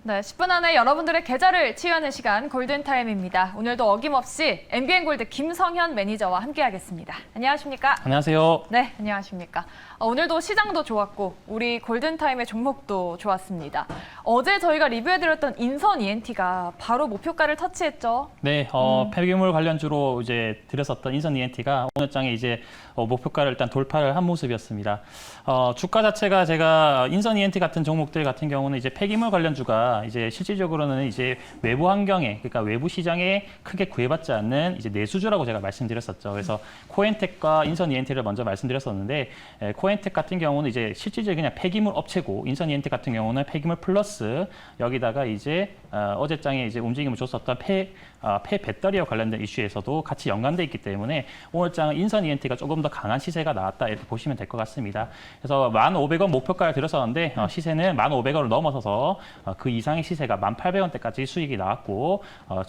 네, 10분 안에 여러분들의 계좌를 치유하는 시간 골든타임입니다. 오늘도 어김없이 MBN골드 김성현 매니저와 함께하겠습니다. 안녕하십니까? 안녕하세요. 네, 안녕하십니까? 오늘도 시장도 좋았고 우리 골든타임의 종목도 좋았습니다. 어제 저희가 리뷰해드렸던 인선 ENT가 바로 목표가를 터치했죠. 네, 폐기물 관련주로 이제 드렸었던 인선 ENT가 오늘 장에 이제 목표가를 일단 돌파를 한 모습이었습니다. 주가 자체가 제가 인선 ENT 같은 종목들 같은 경우는 이제 폐기물 관련주가 이제 실질적으로는 이제 외부 환경에, 그러니까 외부 시장에 크게 구애받지 않는 이제 내수주라고 제가 말씀드렸었죠. 그래서 코엔텍과 인선 ENT를 먼저 말씀드렸었는데, 코엔텍 같은 경우는 이제 실질적으로 그냥 폐기물 업체고, 인선 ENT 같은 경우는 폐기물 플러스 여기다가 이제 어제 장에 이제 움직임을 줬었던 폐 배터리와 관련된 이슈에서도 같이 연관돼 있기 때문에 오늘 장은 인선 ENT가 조금 더 강한 시세가 나왔다 이렇게 보시면 될 것 같습니다. 그래서 1,500원 목표가를 들었었는데 시세는 1,500원을 넘어서서 그 이상의 시세가 1,800원대까지 수익이 나왔고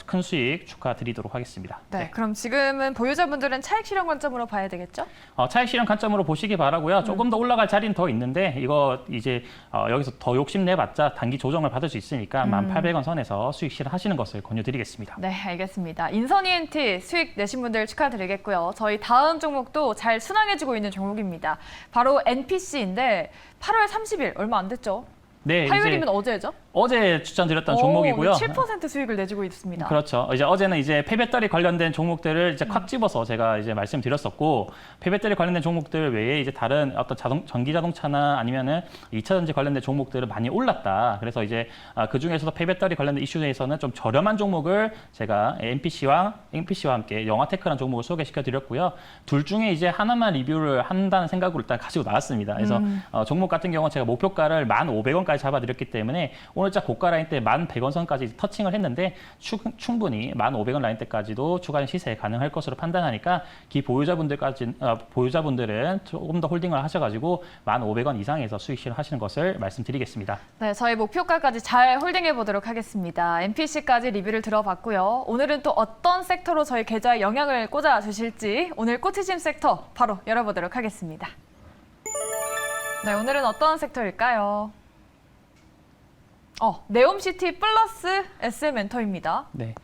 큰 수익 축하드리도록 하겠습니다. 네, 그럼 지금은 보유자분들은 차익 실현 관점으로 봐야 되겠죠? 차익 실현 관점으로 보시기 바라고요. 조금 더 올라갈 자리는 더 있는데 이거 이제 여기서 더 욕심내봤자 단기 조정을 받을 수 있으니까 1,800원 선에서 수익 실현하시는 것을 권유드리겠습니다. 네, 알겠습니다. 인선 ENT 수익 내신 분들 축하드리겠고요. 저희 다음 종목도 잘 순항해주고 있는 종목입니다. 바로 NPC인데 8월 30일 얼마 안 됐죠? 네, 화요일이면 어제죠? 어제 추천드렸던 종목이고요. 7% 수익을 내주고 있습니다. 그렇죠. 이제 어제는 이제 폐배터리 관련된 종목들을 이제 콱 집어서 제가 이제 말씀드렸었고, 폐배터리 관련된 종목들 외에 이제 다른 어떤 전기 자동차나 아니면은 2차 전지 관련된 종목들은 많이 올랐다. 그래서 이제 그 중에서도 폐배터리 관련된 이슈에서는 좀 저렴한 종목을 제가 MPC와 함께 영화테크라는 종목을 소개시켜 드렸고요. 둘 중에 이제 하나만 리뷰를 한다는 생각으로 일단 가지고 나왔습니다. 그래서 종목 같은 경우는 제가 목표가를 1,500원까지 잡아드렸기 때문에 오늘자 고가 라인 때 1,100원 선까지 터칭을 했는데 충분히 1,500원 라인 때까지도 추가적인 시세 가능할 것으로 판단하니까 보유자분들은 조금 더 홀딩을 하셔가지고 1,500원 이상에서 수익 실현하시는 것을 말씀드리겠습니다. 네, 저희 목표가까지 잘 홀딩해 보도록 하겠습니다. NPC까지 리뷰를 들어봤고요. 오늘은 또 어떤 섹터로 저희 계좌에 영향을 꽂아 주실지 오늘 꽂히심 섹터 바로 열어보도록 하겠습니다. 네, 오늘은 어떤 섹터일까요? 네옴시티 플러스 SM엔터입니다. 네,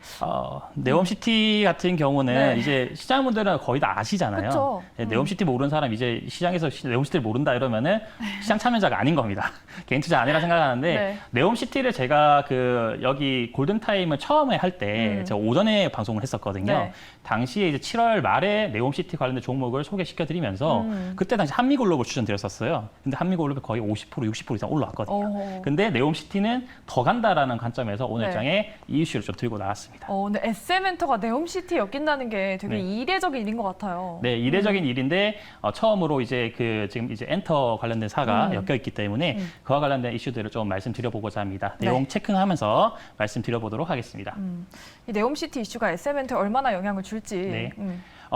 네옴시티 같은 경우는 네. 이제 시장분들은 거의 다 아시잖아요. 그쵸. 네, 네옴시티 모르는 사람 이제 시장에서 네옴시티를 모른다 이러면은 시장 참여자가 아닌 겁니다. 개인 투자 아니라 생각하는데 네. 네옴시티를 제가 여기 골든타임을 처음에 할 때 제가 오전에 방송을 했었거든요. 네. 당시에 이제 7월 말에 네옴시티 관련된 종목을 소개시켜드리면서 그때 당시 한미글로벌 추천드렸었어요. 근데 한미글로벌 거의 50%, 60% 이상 올라왔거든요. 근데 네옴시티는 더 간다라는 관점에서 오늘 네. 장에 이 이슈를 좀 들고 나왔습니다. 근데 SM엔터가 네옴시티에 엮인다는 게 되게 네. 이례적인 일인 것 같아요. 네, 이례적인 일인데 처음으로 이제 지금 이제 엔터 관련된 사가 엮여 있기 때문에 그와 관련된 이슈들을 좀 말씀드려보고자 합니다. 네. 내용 체크하면서 말씀드려보도록 하겠습니다. 이 네옴시티 이슈가 SM엔터에 얼마나 영향을 줄지. 네.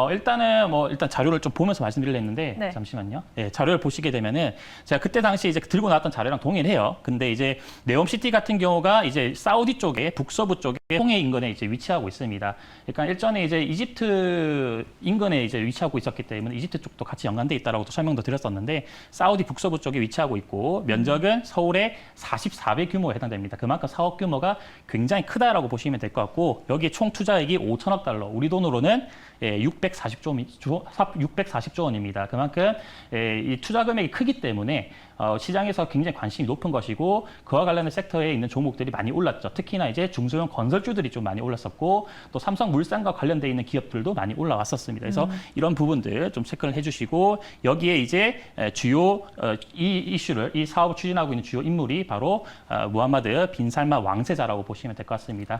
일단은 일단 자료를 좀 보면서 말씀드리려 했는데 네. 잠시만요. 네, 자료를 보시게 되면은 제가 그때 당시 이제 들고 나왔던 자료랑 동일해요. 근데 이제 네옴시티 같은 경우가 이제 사우디 쪽에 북서부 쪽에 홍해 인근에 이제 위치하고 있습니다. 그러니까 일전에 이제 이집트 인근에 이제 위치하고 있었기 때문에 이집트 쪽도 같이 연관돼 있다라고 또 설명도 드렸었는데 사우디 북서부 쪽에 위치하고 있고 면적은 서울의 44배 규모에 해당됩니다. 그만큼 사업 규모가 굉장히 크다라고 보시면 될 것 같고 여기에 총 투자액이 5천억 달러, 우리 돈으로는 640조 원입니다. 그만큼 이 투자 금액이 크기 때문에 시장에서 굉장히 관심이 높은 것이고 그와 관련된 섹터에 있는 종목들이 많이 올랐죠. 특히나 이제 중소형 건설주들이 좀 많이 올랐었고 또 삼성물산과 관련돼 있는 기업들도 많이 올라왔었습니다. 그래서 이런 부분들 좀 체크를 해주시고 여기에 이제 이 사업을 추진하고 있는 주요 인물이 바로 무함마드 빈 살만 왕세자라고 보시면 될 것 같습니다.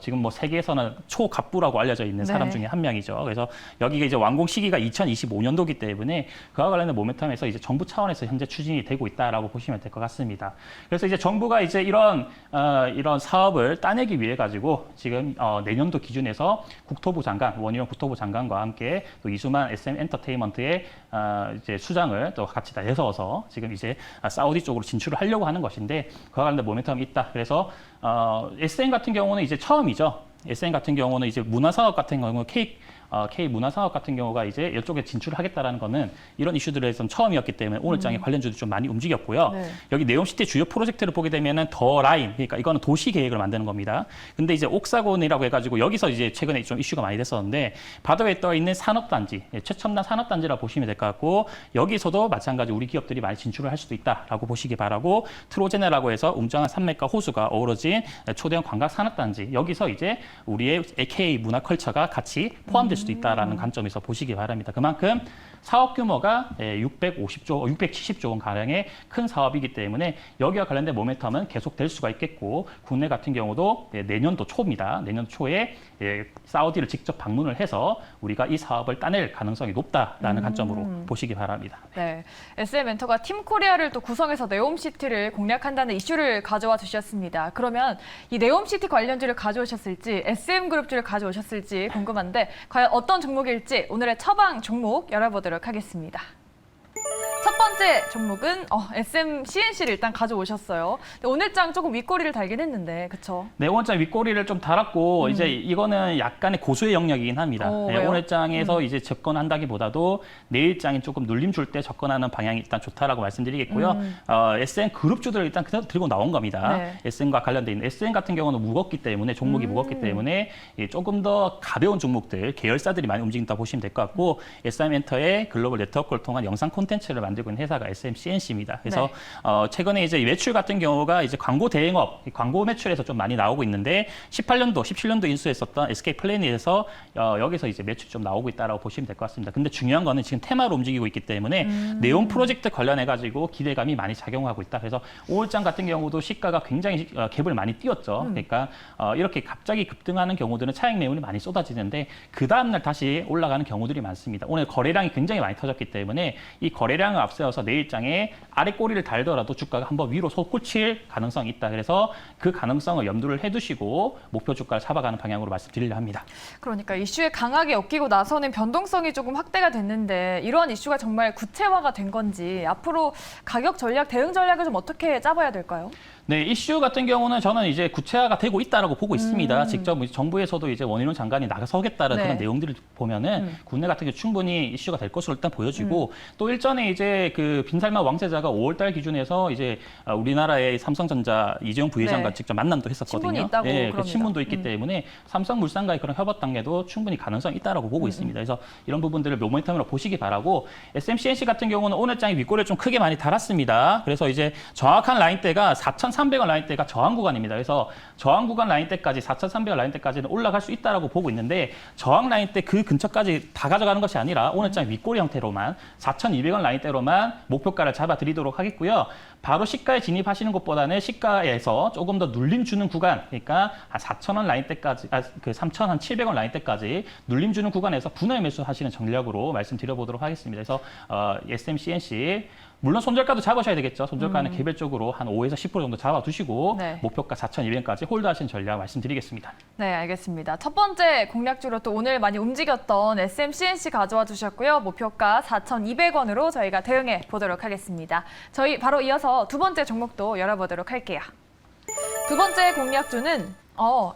지금 뭐 세계에서는 초갑부라고 알려져 있는 사람 중에 한 명이죠. 그래서 여기가 이제 완공 시기가 2025년도이기 때문에 그와 관련된 모멘텀에서 이제 정부 차원에서 현재 추진이 되고 있다라고 보시면 될 것 같습니다. 그래서 이제 정부가 이제 이런 사업을 따내기 위해 가지고 지금 내년도 기준에서 원희룡 국토부 장관과 함께 또 이수만 SM 엔터테인먼트의 이제 수장을 또 같이 다 내세워서 지금 이제 사우디 쪽으로 진출을 하려고 하는 것인데 그와 관련된 모멘텀이 있다. 그래서 SM 같은 경우는 이제 처음이죠. SM 같은 경우는 이제 문화사업 같은 경우 K 문화사업 같은 경우가 이제 이쪽에 진출을 하겠다라는 거는 이런 이슈들에선 처음이었기 때문에 오늘 장에 관련주도 좀 많이 움직였고요. 네. 여기 네옴시티 주요 프로젝트를 보게 되면은 더 라인, 그러니까 이거는 도시 계획을 만드는 겁니다. 근데 이제 옥사곤이라고 해가지고 여기서 이제 최근에 좀 이슈가 많이 됐었는데 바다에 떠 있는 산업단지, 최첨단 산업단지라고 보시면 될 것 같고 여기서도 마찬가지 우리 기업들이 많이 진출을 할 수도 있다라고 보시기 바라고 트로제네라고 해서 웅장한 산맥과 호수가 어우러진 초대형 관광 산업단지 여기서 이제 우리의 AK 문화 컬처가 같이 포함될 수도 있다라는 관점에서 보시기 바랍니다. 그만큼 사업 규모가 670조 원 가량의 큰 사업이기 때문에 여기와 관련된 모멘텀은 계속될 수가 있겠고 국내 같은 경우도 내년도 초입니다. 내년도 초에 사우디를 직접 방문을 해서 우리가 이 사업을 따낼 가능성이 높다라는 관점으로 보시기 바랍니다. 네, SM엔터가 팀코리아를 또 구성해서 네옴시티를 공략한다는 이슈를 가져와 주셨습니다. 그러면 이 네옴시티 관련주를 가져오셨을지 SM그룹주를 가져오셨을지 궁금한데 과연 어떤 종목일지 오늘의 처방 종목 열어보도록 하겠습니다. 첫 번째 종목은 SM CNC를 일단 가져오셨어요. 근데 오늘 장 조금 윗꼬리를 달긴 했는데, 그렇죠? 네, 오늘 장 윗꼬리를 좀 달았고 이제 이거는 약간의 고수의 영역이긴 합니다. 왜요? 오늘 장에서 이제 접근한다기보다도 내일 장이 조금 눌림 줄 때 접근하는 방향이 일단 좋다라고 말씀드리겠고요. SM 그룹주들을 일단 그대로 들고 나온 겁니다. 네. SM과 관련돼 있는 SM 같은 경우는 무겁기 때문에 종목이 무겁기 때문에 조금 더 가벼운 종목들 계열사들이 많이 움직인다 보시면 될 것 같고 SM엔터의 글로벌 네트워크를 통한 영상 콘텐츠를 만들고 있는 회사가 SMCNC입니다. 그래서 최근에 이제 매출 같은 경우가 이제 광고 대행업, 광고 매출에서 좀 많이 나오고 있는데 18년도, 17년도 인수했었던 SK 플래닛에서 여기서 이제 매출이 좀 나오고 있다라고 보시면 될 것 같습니다. 근데 중요한 거는 지금 테마로 움직이고 있기 때문에 네온 프로젝트 관련해 가지고 기대감이 많이 작용하고 있다. 그래서 5월장 같은 경우도 시가가 굉장히 갭을 많이 띄었죠. 그러니까 이렇게 갑자기 급등하는 경우들은 차익 매물이 많이 쏟아지는데 그 다음날 다시 올라가는 경우들이 많습니다. 오늘 거래량이 굉장히 많이 터졌기 때문에 이 거래량을 앞세워서 내일장에 아래 꼬리를 달더라도 주가가 한번 위로 솟구칠 가능성이 있다. 그래서 그 가능성을 염두를 해두시고 목표 주가를 잡아가는 방향으로 말씀드리려 합니다. 그러니까 이슈에 강하게 엮이고 나서는 변동성이 조금 확대가 됐는데 이러한 이슈가 정말 구체화가 된 건지 앞으로 가격 전략, 대응 전략을 좀 어떻게 짜봐야 될까요? 네, 이슈 같은 경우는 저는 이제 구체화가 되고 있다라고 보고 있습니다. 직접 정부에서도 이제 원희룡 장관이 나서겠다는 네. 그런 내용들을 보면은 국내 같은 경우 충분히 이슈가 될 것으로 일단 보여지고 또 일전에 이제 그 빈살만 왕세자가 5월달 기준에서 이제 우리나라의 삼성전자 이재용 부회장과 네. 직접 만남도 했었거든요. 친분이 있다고 예, 그 그럽니다. 친분도 있기 때문에 삼성물산과의 그런 협업 단계도 충분히 가능성이 있다라고 보고 있습니다. 그래서 이런 부분들을 모멘텀으로 보시기 바라고 SMCNC 같은 경우는 오늘 장이 윗꼬리를 좀 크게 많이 달았습니다. 그래서 이제 정확한 라인대가 4,300원 라인대가 저항 구간입니다. 그래서 저항 구간 라인대까지 4,300원 라인대까지는 올라갈 수 있다라고 보고 있는데 저항 라인대 그 근처까지 다 가져가는 것이 아니라 오늘 장 윗꼬리 형태로만 4,200원 라인대로만 목표가를 잡아드리도록 하겠고요. 바로 시가에 진입하시는 것보다는 시가에서 조금 더 눌림 주는 구간, 그러니까 한 4,000원 라인대까지, 그 3,700원 라인대까지 눌림 주는 구간에서 분할 매수하시는 전략으로 말씀드려보도록 하겠습니다. 그래서 SMCNC 물론 손절가도 잡으셔야 되겠죠. 손절가는 개별적으로 한 5에서 10% 정도 잡아두시고 네. 목표가 4,200원까지 홀드하시는 전략 말씀드리겠습니다. 네, 알겠습니다. 첫 번째 공략주로 또 오늘 많이 움직였던 SMCNC 가져와 주셨고요. 목표가 4,200원으로 저희가 대응해 보도록 하겠습니다. 저희 바로 이어서 두 번째 종목도 열어보도록 할게요. 두 번째 공략주는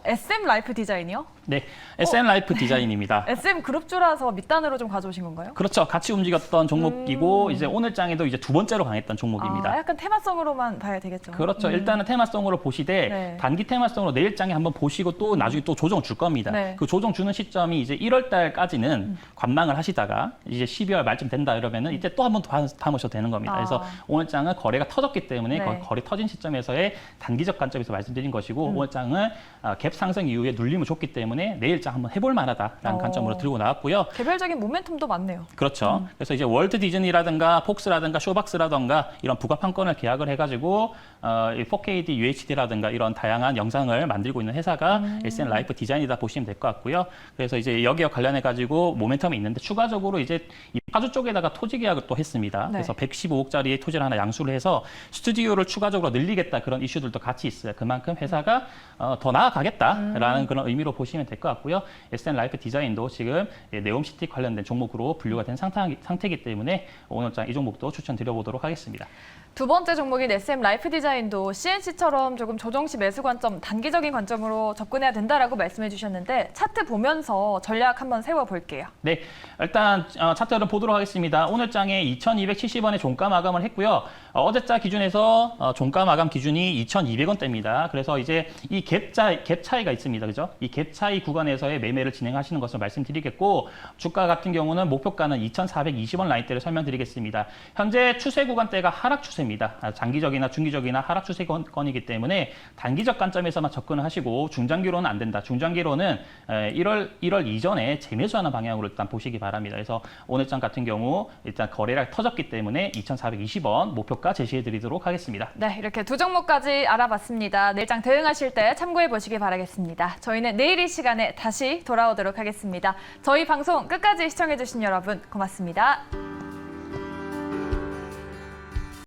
SM 라이프 디자인이요? 네, SM 라이프 디자인입니다. SM 그룹주라서 밑단으로 좀 가져오신 건가요? 그렇죠. 같이 움직였던 종목이고 이제 오늘 장에도 이제 두 번째로 강했던 종목입니다. 약간 테마성으로만 봐야 되겠죠. 그렇죠. 일단은 테마성으로 보시되 네. 단기 테마성으로 내일 장에 한번 보시고 또 나중에 또 조정 줄 겁니다. 네. 그 조정 주는 시점이 이제 1월 달까지는 관망을 하시다가 이제 12월 말쯤 된다 이러면은 이때 또 한번 담으셔도 되는 겁니다. 그래서 오늘 장은 거래가 터졌기 때문에 네. 거래 터진 시점에서의 단기적 관점에서 말씀드린 것이고 오늘 장은 갭 상승 이후에 눌림을 줬기 때문에 내일 장 한번 해볼 만하다라는 관점으로 들고 나왔고요. 개별적인 모멘텀도 많네요. 그렇죠. 그래서 이제 월트 디즈니라든가 폭스라든가 쇼박스라든가 이런 부가판권을 계약을 해가지고 4KD UHD라든가 이런 다양한 영상을 만들고 있는 회사가 SM 라이프 디자인이다 보시면 될 것 같고요. 그래서 이제 여기와 관련해가지고 모멘텀이 있는데 추가적으로 이제 이 파주 쪽에다가 토지 계약을 또 했습니다. 네. 그래서 115억짜리 토지를 하나 양수를 해서 스튜디오를 추가적으로 늘리겠다 그런 이슈들도 같이 있어요. 그만큼 회사가 더 나아가겠다라는 그런 의미로 보시면 될 것 같고요. SM 라이프 디자인도 지금 네옴시티 관련된 종목으로 분류가 된 상태이기 때문에 오늘 장 이 종목도 추천드려보도록 하겠습니다. 두 번째 종목인 SM 라이프 디자인도 CNC처럼 조금 조정 시 매수 관점, 단기적인 관점으로 접근해야 된다라고 말씀해 주셨는데 차트 보면서 전략 한번 세워볼게요. 네, 일단 차트를 보도록 하겠습니다. 오늘 장에 2,270원의 종가 마감을 했고요. 어제자 기준에서 종가 마감 기준이 2,200원대입니다. 그래서 이제 이 갭 차이가 있습니다. 그죠? 이 갭 차이 구간에서의 매매를 진행하시는 것을 말씀드리겠고, 주가 같은 경우는 목표가는 2,420원 라인대를 설명드리겠습니다. 현재 추세 구간대가 하락 추세입니다. 장기적이나 중기적이나 하락 추세권이기 때문에 단기적 관점에서만 접근을 하시고 중장기로는 안 된다. 중장기로는 1월 이전에 재매수하는 방향으로 일단 보시기 바랍니다. 그래서 오늘 장 같은 경우 일단 거래량 터졌기 때문에 2,420원 목표가 제시해 드리도록 하겠습니다. 네, 이렇게 두 종목까지 알아봤습니다. 내일장 대응하실 때 참고해 보시기 바라겠습니다. 저희는 내일 이 시간에 다시 돌아오도록 하겠습니다. 저희 방송 끝까지 시청해 주신 여러분 고맙습니다.